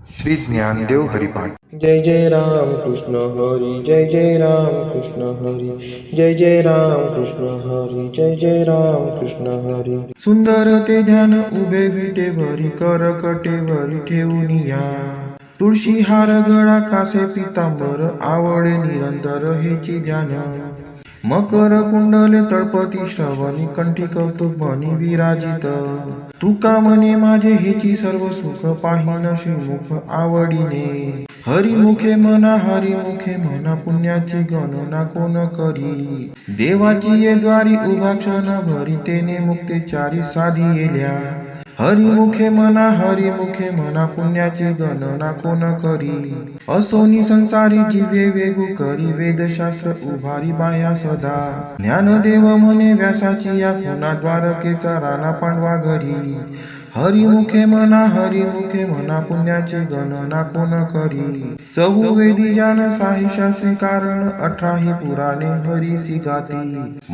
श्री ज्ञानदेव हरिपाठ। जय जय राम कृष्ण हरी, जय जय राम कृष्ण हरी, जय जय राम कृष्ण हरी, जय जय राम कृष्ण हरी। सुंदर ते ध्यान उभे विटे भरी, कर कटेवरी ठेवून या, तुळशी हार गळा कासे पितांबर, आवडे निरंतर हेची ध्यान। मकर कुंडले तळपती श्रवणी, कंठी कौतुक बनी विराजित। तुका म्हणे माझे हेची सर्व सुख, पाहिन श्रीमुख आवडीने। हरिमुखे म्हणा, हरिमुखे म्हणा, पुण्याची गणना कोण करी। देवाची ये द्वारी उभा क्षण भरी, तेने मुक्तेचारी साधी येल्या। हरिमुखे म्हणा, हरिमुखे म्हणा, पुण्याची गणना कोण करी। असोनी संसारी जीवे वेगू करी, वेदशास्त्र उभारी बाह्या सदा। ज्ञानदेव म्हणे व्यासाची या खुना, द्वारकेचा राणा पांडवा घरी। हरिमुखे म्हणा, हरिमुखे म्हणा, पुण्याची गणना कोण करी। चहुवेदी जान साही शास्त्री कारण, 18 पुराणे हरीसी गाती।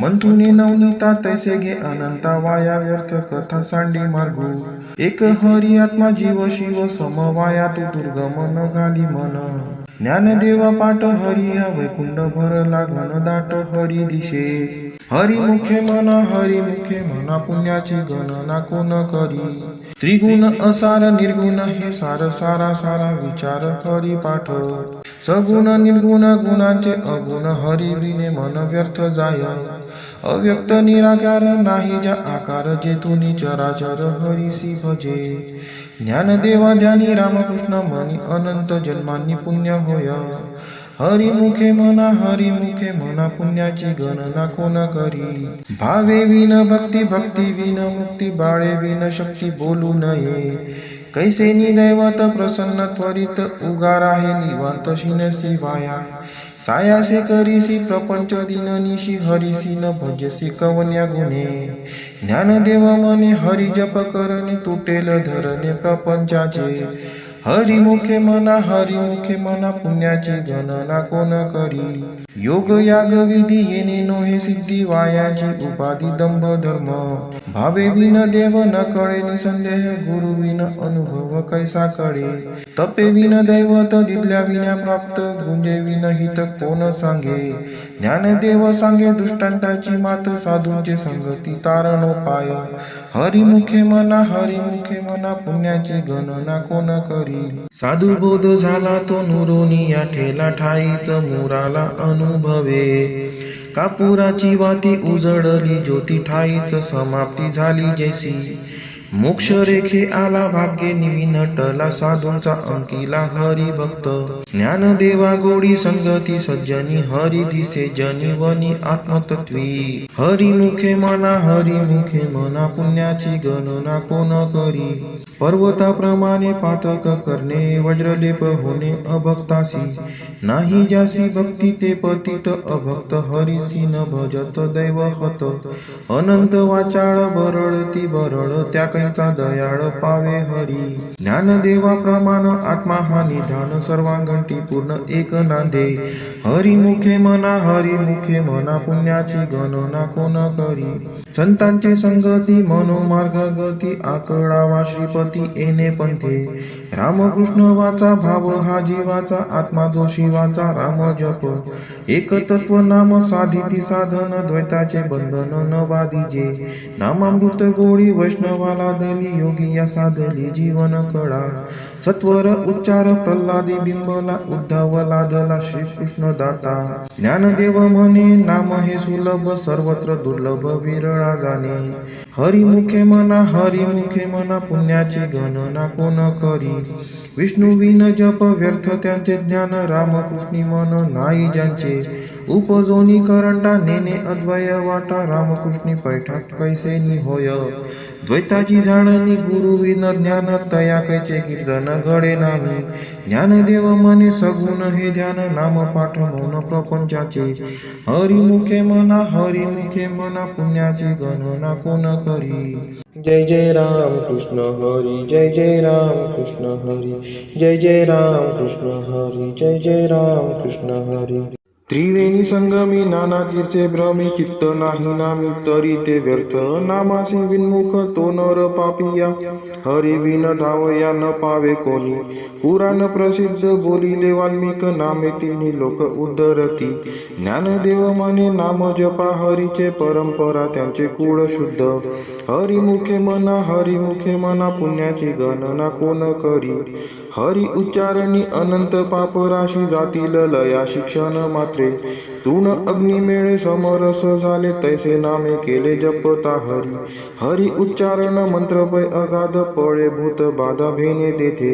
मंथुनी नवनीता तैसे घे अनंता, वाया व्यर्थ कथा सांडी मार्गू। एक हरी आत्मा जीव शिव समवाया, तू दुर्गम न घाली मन। ज्ञानदेवा पाठ हरी हा वैकुंठ भरला घन दाट हरी दिशे। हरिमुखे म्हणा, हरिमुखे म्हणा, पुण्याची गणना कोण करी। त्रिगुण असार निर्गुण हे सार, सारा सारा विचार हरी पाठ। सगुण निर्गुण गुणांचे अगुण, हरी विने मन व्यर्थ जाय। अव्यक्त निराकार नाही ज्या आकार, जेथुनी चराचर हरीसी भजे। ज्ञानदेवा ध्यानी रामकृष्ण म्हणी, अनंत जन्मांनी पुण्य होय। हरिमुखे म्हणा, हरिमुखे म्हणा, पुण्याची गणना कोण करी। भावे विन भक्ती, भक्ती विन मुक्ती, बाळे विन शक्ती बोलू नये। कैसे निदैवत प्रसन्न त्वरित, उगार आहे निवांत शिनसी वाया। सायासे करीसी प्रपंच दिननिशी, हरिसी न भजसी कवन्या गुणे। ज्ञानदेव म्हणे हरी जप करणे, तुटेल धरणे प्रपंचाचे। हरिमुखे म्हणा, हरिमुखे म्हणा, पुण्याची गणना कोण करी। योग याग विधी येणे नोहे सिद्धी, वायाची उपाधी दंभ धर्म। भावे विन देव न कळे निसंदेह, गुरु विन अनुभव कैसा कळे। तपे विन दैवत दिदल्या विना प्राप्त, गुंजे विन हित कोण सांगे। ज्ञानदेव सांगे दृष्टांताची मात, साधूंचे संगती तारणोपाय। हरिमुखे म्हणा, हरिमुखे म्हणा, पुण्याची गणना कोण करी। साधू बोध झाला तो नुरोनिया, ठेला ठाईच मुराला अनुभवे। कापुराची वाती उजळली ज्योती, ठाईच समाप्ती झाली जैसी। मोक्ष रेखे आला भाग्ये निविनटला, साधूंचा अंकिला हरी भक्त। ज्ञानदेवा गोडी संगती सज्जनी, हरी दिसे जनी वनी आत्मतत्वी। हरिमुखे म्हणा, हरिमुखे म्हणा, पुण्याची गणना कोण करी। पर्वताप्रमाणे पातक करणे, वज्रलेप होणे अभक्तासी। नाही ज्यासी भक्ती ते पतित, अभक्त हरीसी न भजत दैवहत। अनंत वाचाळ बरळती बरळ, त्या कैचा दयाळ पावे हरी। ज्ञानदेवा प्रमाण आत्मा हा निधान, सर्वांगंटी पूर्ण एक नांदे। हरिमुखे म्हणा, हरिमुखे म्हणा, पुण्याची गणना कोण करी। संतांचे संगती मनोमार्ग गती, आकडावा श्रीपती येणे पंथे। रामकृष्ण वाचा भाव हा जीवाचा, आत्मा जो शिवाचा राम जप। एक तत्व नाम साधिती साधन, द्वैताचे बंधन न बाधिजे। नामामृत गोळी वैष्णवाला दली, योगी या साधली जीवन कळा। सत्वर उच्चार प्रल्हादी बिंबला, उद्धव लादला श्रीकृष्ण दाता। ज्ञानदेव म्हणे नाम हे सुलभ, सर्वत्र दुर्लभ विरळा जाणे। हरिमुखे म्हणा, हरिमुखे म्हणा, पुण्याची गणना कोण करी। विष्णू विन जप व्यर्थ त्यांचे ज्ञान, रामकृष्णी मन नाही ज्यांचे। उपजोनी करंटा नेणे अद्वय वाटा, रामकृष्णी पैठात कैसे निहोय। द्वैताची जाणणी गुरु विन ज्ञान, तया कैचे कीर्तन घडे नाही। ज्ञानदेव म्हणे सगुण हे ध्यान, नाम पाठ मौन प्रपंचाचे। हरिमुखे म्हणा, हरिमुखे म्हणा, पुण्याची गणना कोण करी। जय जय राम कृष्ण हरी, जय जय राम कृष्ण हरी, जय जय राम कृष्ण हरी, जय जय राम कृष्ण हरी। त्रिवेणी संगमी नाना तीर्थे भ्रमी, चित्त नाही नामी तरी ते व्यर्थ। नामासी विन्मुख तो नर पापिया, हरी विन धावया न पावे कोणी. पुराण प्रसिद्ध बोलिले वाल्मिक नामे तिन्ही लोक उद्धरती. ज्ञानदेव म्हणे नाम जपा हरीचे परंपरा त्यांचे कुळ शुद्ध. हरिमुखे म्हणा हरिमुखे म्हणा पुण्याची गणना कोण करी. हरी उच्चारणी अनंत पाप राशी जातील लया शिक्षण मात्रे. तून अग्निमेळे समरस झाले तैसे नामे केले जपता हरी. हरी उच्चारण मंत्र पै अगाध पळे भूत बाधा भेने देते.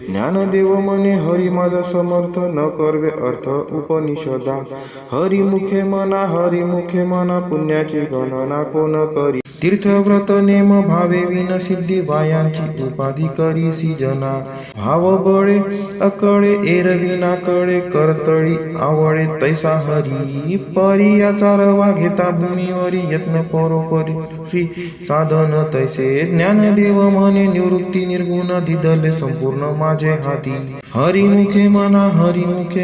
ज्ञानदेव म्हणे हरी माझा समर्थ न करवे अर्थ उपनिषदा. हरिमुखे म्हणा पुण्याची गणना कोण करी. तीर्थव्रत नेम भावे विन सिद्धी वायांची उपाधी करीसी जना. भाव बळे अकळे एरविना कळे करतळी आवळे तैसा हरी. परियाचा रवा घेता भूमीवरी यत्न परोपरी साधन तैसे. ज्ञानदेव म्हणे निवृत्ती निर्गुण दिदले संपूर्ण माझे हाती. हरिमुखे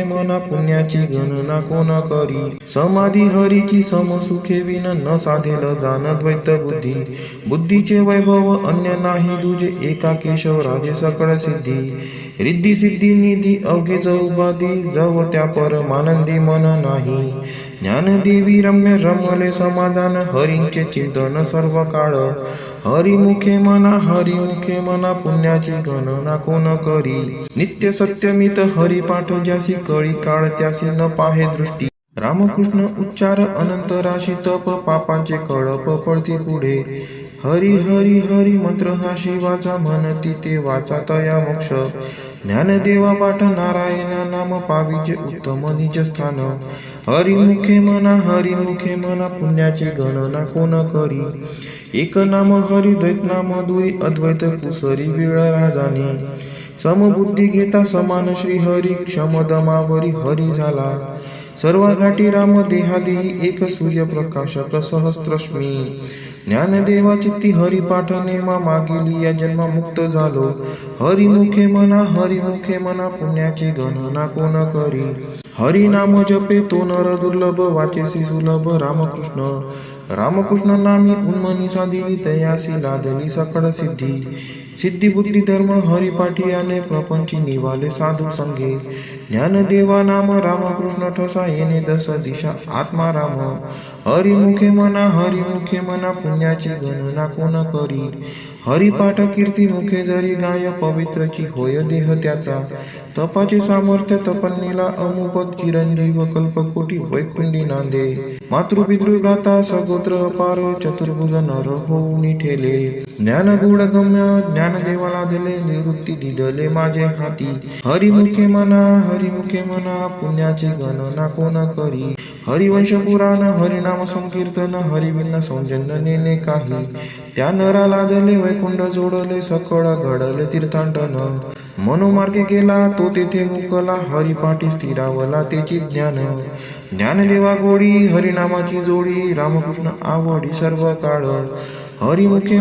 म्हणा पुण्याची गणना कोण करी. समाधी हरीची समसुखे विन न साधेल जाण द्वैत बुद्धी. बुद्धीचे वैभव अन्य नाही दुजे एका केशव राजे सकळ सिद्धी. रिद्धी सिद्धी निधी अवघे चौबादी जव त्या परमानंदी मन नाही. ज्ञानदेवी रम्य रमले समाधान हरींचे चिंतन सर्व काळ. हरिमुखे म्हणा पुण्याची गणना कोण करी. नित्य सत्यमित हरिपाठ ज्यासी कळी काळ त्यासी न पाहे दृष्टी. रामकृष्ण उच्चार अनंत राशी तप पापांचे कळप पडती पुढे. हरी हरी हरी मंत्र हा शिवाचा म्हणती ते वाचा तया मोक्ष. ज्ञानदेवा पाठ नारायण नाम पाविजे उत्तम निज स्थान. हरिमुखे म्हणा पुण्याची गणना कोण करी. एक नाम हरी द्वैत नाम दुरी अद्वैत कुसरी वेळ राजाने. समबुद्धी घेता समान श्री हरी क्षमदमावरी हरी झाला. सर्व घाटी राम देहादेही एक सूर्यप्रकाशक सहस्त्रश्मी. ज्ञानदेवा चित्ती हरिपाठ नेमा मागेली या जन्म मुक्त झालो. हरिमुखे म्हणा पुण्याची गणना कोण करी. हरी नाम जपे तो नर दुर्लभ वाचेसी सुलभ. रामकृष्ण नामी उन्मनी साधिली तयासी लादली सकळ सिद्धी. सिद्धी बुद्धी धर्म हरिपाठी आले प्रपंची निवाले साधू संगे. ज्ञानदेवा नाम रामकृष्ण ठसा येणे दस दिशा आत्मा राम. हरिमुखे म्हणा पुण्याची गणना कोण करी. हरिपाठ कीर्ती मुखे जरी गाय पवित्रची होय देह त्याचा. तपाचे सामर्थ्य तपन्नीला अमुपत चिरंजीव कल्पकोटी वैकुंडी नांदे. मातृपितृ भ्राता सगोत्र अपार चतुर्भुज नर होऊनी ठेले. ज्ञान गुण गम्य ज्ञानदेवाला दिले निवृत्ती दिदले माझे हाती. हरिमुखे म्हणा पुण्याची गणना कोण करी. हरिवंश पुराण हरिनाम संकीर्तन हरिविन सौजन्य नेने काही. त्या नराला दिले वैकुंठ जोडले सकळ घडले तीर्थाटन. मनोमार्गे गेला तो तेथे मुकला हरिपाठी स्थिरावला तेची ज्ञान. ज्ञानदेवा गोडी हरिनामाची जोडी रामकृष्ण आवडी सर्व काळ. हरिमुखे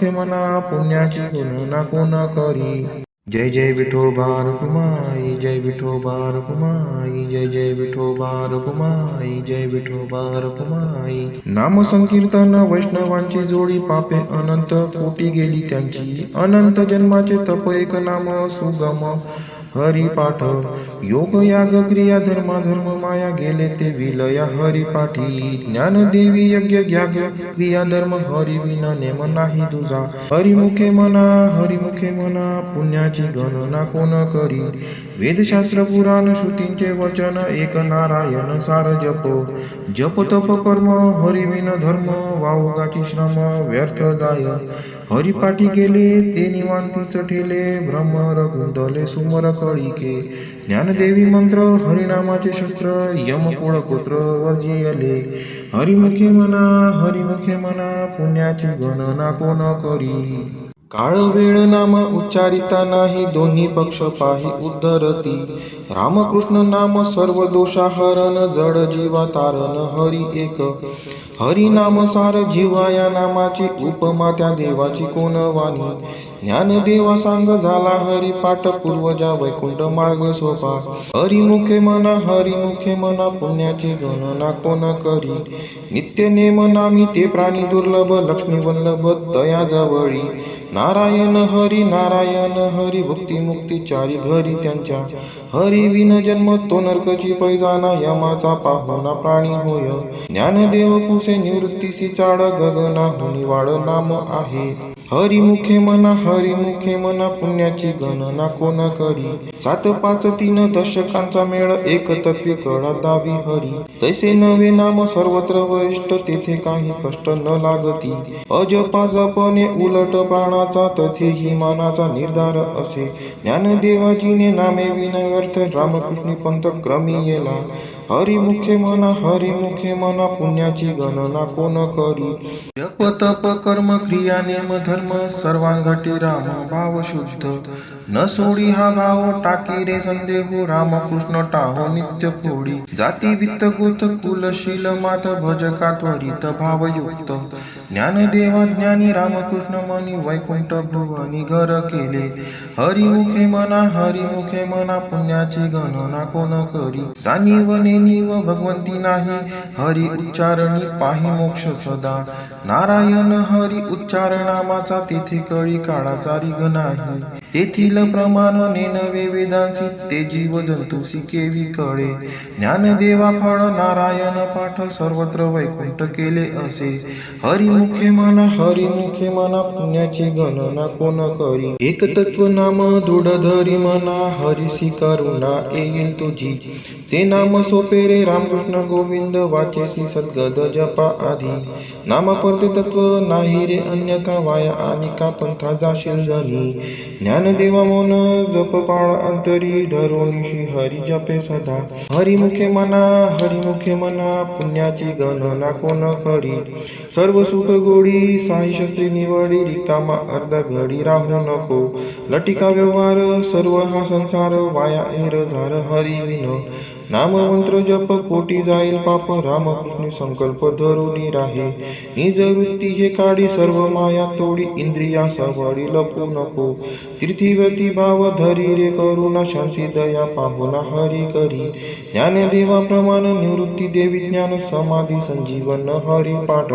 म्हणा पुण्याची गणना कोण करी. जय जय विठोबा रखुमाई जय विठोबा रखुमाई जय जय विठोबा रखुमाई जय विठोबा रखुमाई. नाम संकीर्तन वैष्णवांची जोडी पापे अनंत कोटी गेली त्यांची. अनंत जन्माचे तप एक नाम सुगम हरिपाठ. योग याग क्रिया धर्म माया गेले ते विलया हरिपाठी. ज्ञानदेवी यज्ञ याग क्रिया धर्म हरि विना नेम नाही तुझा. हरिमुखे म्हणा पुण्याची गणना कोण करी. वेदशास्त्र पुराण श्रुतींचे वचन एक नारायण सार जप तप कर्म हरिविन धर्म वावगाची श्रम व्यर्थ जाय. हरिपाठी गेले ते निवांतीच ठेले भ्रमर गुंतले सुमर कळिके. ज्ञानदेवी मंत्र हरिनामाचे शस्त्र यमकुळ पुत्र वर्जियले. हरिमुखे म्हणा पुण्याची गणना कोण करी. काळ वेळ नाम उच्चारिता नाही दोन्ही पक्ष पाही उद्धरती. रामकृष्ण नाम सर्व दोषा हरण जड जीवा तारण हरी एक. हरी नाम सार जीवा या नामाची उपमा त्या देवाची कोण वाणी. ज्ञानदेवा सांग झाला हरिपाठ पूर्वजा वैकुंठ मार्ग सोपा हरिमुखे मना पुण्याची गणना कोण करी नित्य नेम नामी ते प्राणी दुर्लभ लक्ष्मी वल्लभ दया जवळी नारायण हरी भुक्ती मुक्ती चारी घरी त्यांच्या हरी विन जन्म तो नरकची पैजाना यमाचा पाहुणा प्राणी होय ज्ञानदेव कुसे निवृत्तीसी चाड गगना हुनी वाड नाम आहे हरिमुखे मना पुण्याची गणना कोण करी 7 5 3 दशकांचा मेळ एक तत्वे कळा दावी हरी तैसे नवे नाम सर्वत्र वरिष्ठ तेथे काही कष्ट न लागती अजपा जपणे उलट प्राणाचा तथेही मानाचा निर्धार असे ज्ञानदेवाजीने नामे विनयर्थ रामकृष्णी पंथ क्रमी येला हरिमुखे मना पुण्याची गणना कोण करी जप तप कर्म क्रिया नेम धर्म सर्वांगटी राम भाव शुद्ध न सोडी हा भाव टाकी रे संदेह रामकृष्ण टाहो नित्य फोडी जाती वित्त गोत कुलशील मात भजका त्वरित भावयुक्त ज्ञानदेवा ज्ञानी रामकृष्ण मनी वैकुंठ भुवनी घर केले हरिमुखे मना पुण्याची गणना कोण करी जाणीव नेनीव भगवंती नाही हरी उच्चारणी पाही मोक्ष सदा नारायण हरी उच्चारणामाचा तेथे कळी काळाचा रिग नाही तेथील प्रमाण नेनवे वेदांसी ते जीव जंतुसी केवी कळे ज्ञानदेवा फळ नारायण पाठ सर्वत्र वैकुंठ केले असे हरिमुखे मना पुण्याची गणना कोण करी एक तत्व नाम दृढ धरी मना हरिसी करुणा येईल तुझी ते नाम सोपे रे रामकृष्ण गोविंद वाचेसी सद्गद जपा आधी नाम परते तत्व नाही रे अन्यथा वाया आणि का पंथा जाशील जनी ज्ञानदेवा मौन जप पाळ अंतरी धरोनिशी हरी जपे सदा हरिमुखे मना पुण्याची गणना कोण करी सर्व सुख गोडी साई शस्त्री निवडी रिकामा अर्धा घडी राहू नको लटिका व्यवहार सर्व हा संसार वाया एर झार हरी विन नाम मंत्र जप कोटी जाईल पाप रामकृष्ण संकल्प धरुनी राहे निज वृत्ती हे काढी सर्व माया तोडी इंद्रिया सवडी लपू नको तीर्थीवती भाव धरी रे करुणा शांती दया पाहुना हरी करी ज्ञानदेवा प्रमाण निवृत्ती देवी ज्ञान समाधी संजीवन हरी पाठ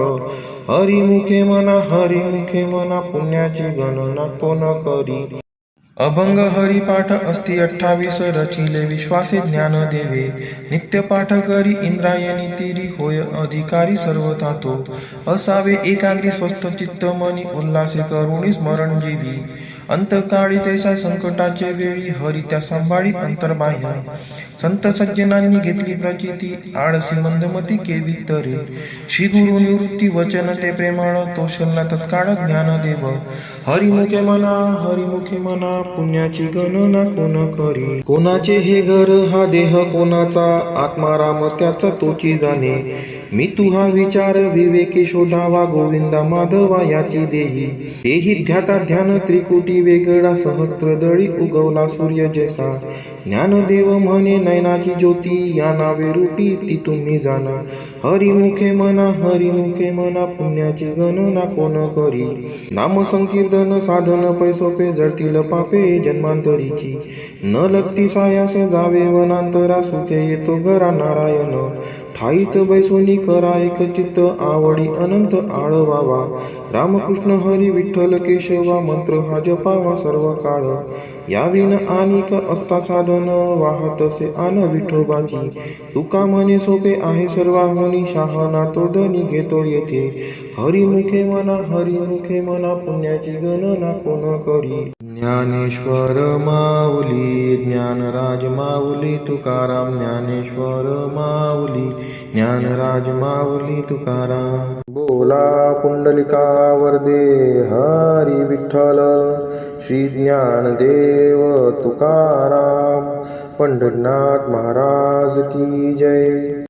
हरिमुखे मना पुण्याची गणना कोण करी अभंग हरिपाठ अस्ति 28 रचिले विश्वासे ज्ञान देवे नित्य पाठ करी इंद्रायणी तिरी होय अधिकारी सर्वथा तो असावे एकाग्री स्वस्थ चित्त मनी उल्हासे करुणी स्मरण जीवी अंतकाळी तैसा संकटाचे वेळी हरी त्या सांभाळी अंतर्बाह्य संत सज्जनांनी घेतली प्रचिती आळसी मंदमती केवी तरे श्री गुरु निवृत्ती वचन ते प्रेमळ तो शल्ला तत्काळ ज्ञानदेव हरिमुखे मना पुण्याची गणना कोण करी कोणाचे हे घर हा देह कोणाचा आत्माराम त्याचा तोची जाणे मी तुहा विचार विवेकी शोधावा गोविंदा माधवा याची देही तेही ध्याता ध्यान त्रिकुटी वेगळा सहस्त्रदळी उगवला सूर्य जैसा ज्ञानदेव म्हणे नयनाची ज्योती या नावे रूपी ती तुम्ही जाणा हरिमुखे मना पुण्याची गणना कोण करी नाम संकीर्तन साधन पैसोपे जळतील पापे जन्मांतरीची न लगती सायास जावे वनांतरा सुखे येतो घरा नारायण ठाईच बैसोनी करा एक चित्त आवडी अनंत आळवावा रामकृष्ण हरी विठ्ठल केशवा मंत्र हा जपावा सर्व काळ याविन अनेक असता साधन वाहतसे आन विठोबाची तुका म्हणे सोपे आहे सर्वांगणी शहाणा तो धनी घेतो येथे हरिमुखे मना पुण्याची गणना कोण करी ज्ञानेश्वर माऊली ज्ञानराज माऊली तुकाराम ज्ञानेश्वर माऊली ज्ञानराज माऊली तुकाराम बोला पुंडलिका वरदे हरी विठ्ठल श्री ज्ञानदेव तुकाराम पंढरीनाथ महाराज की जय।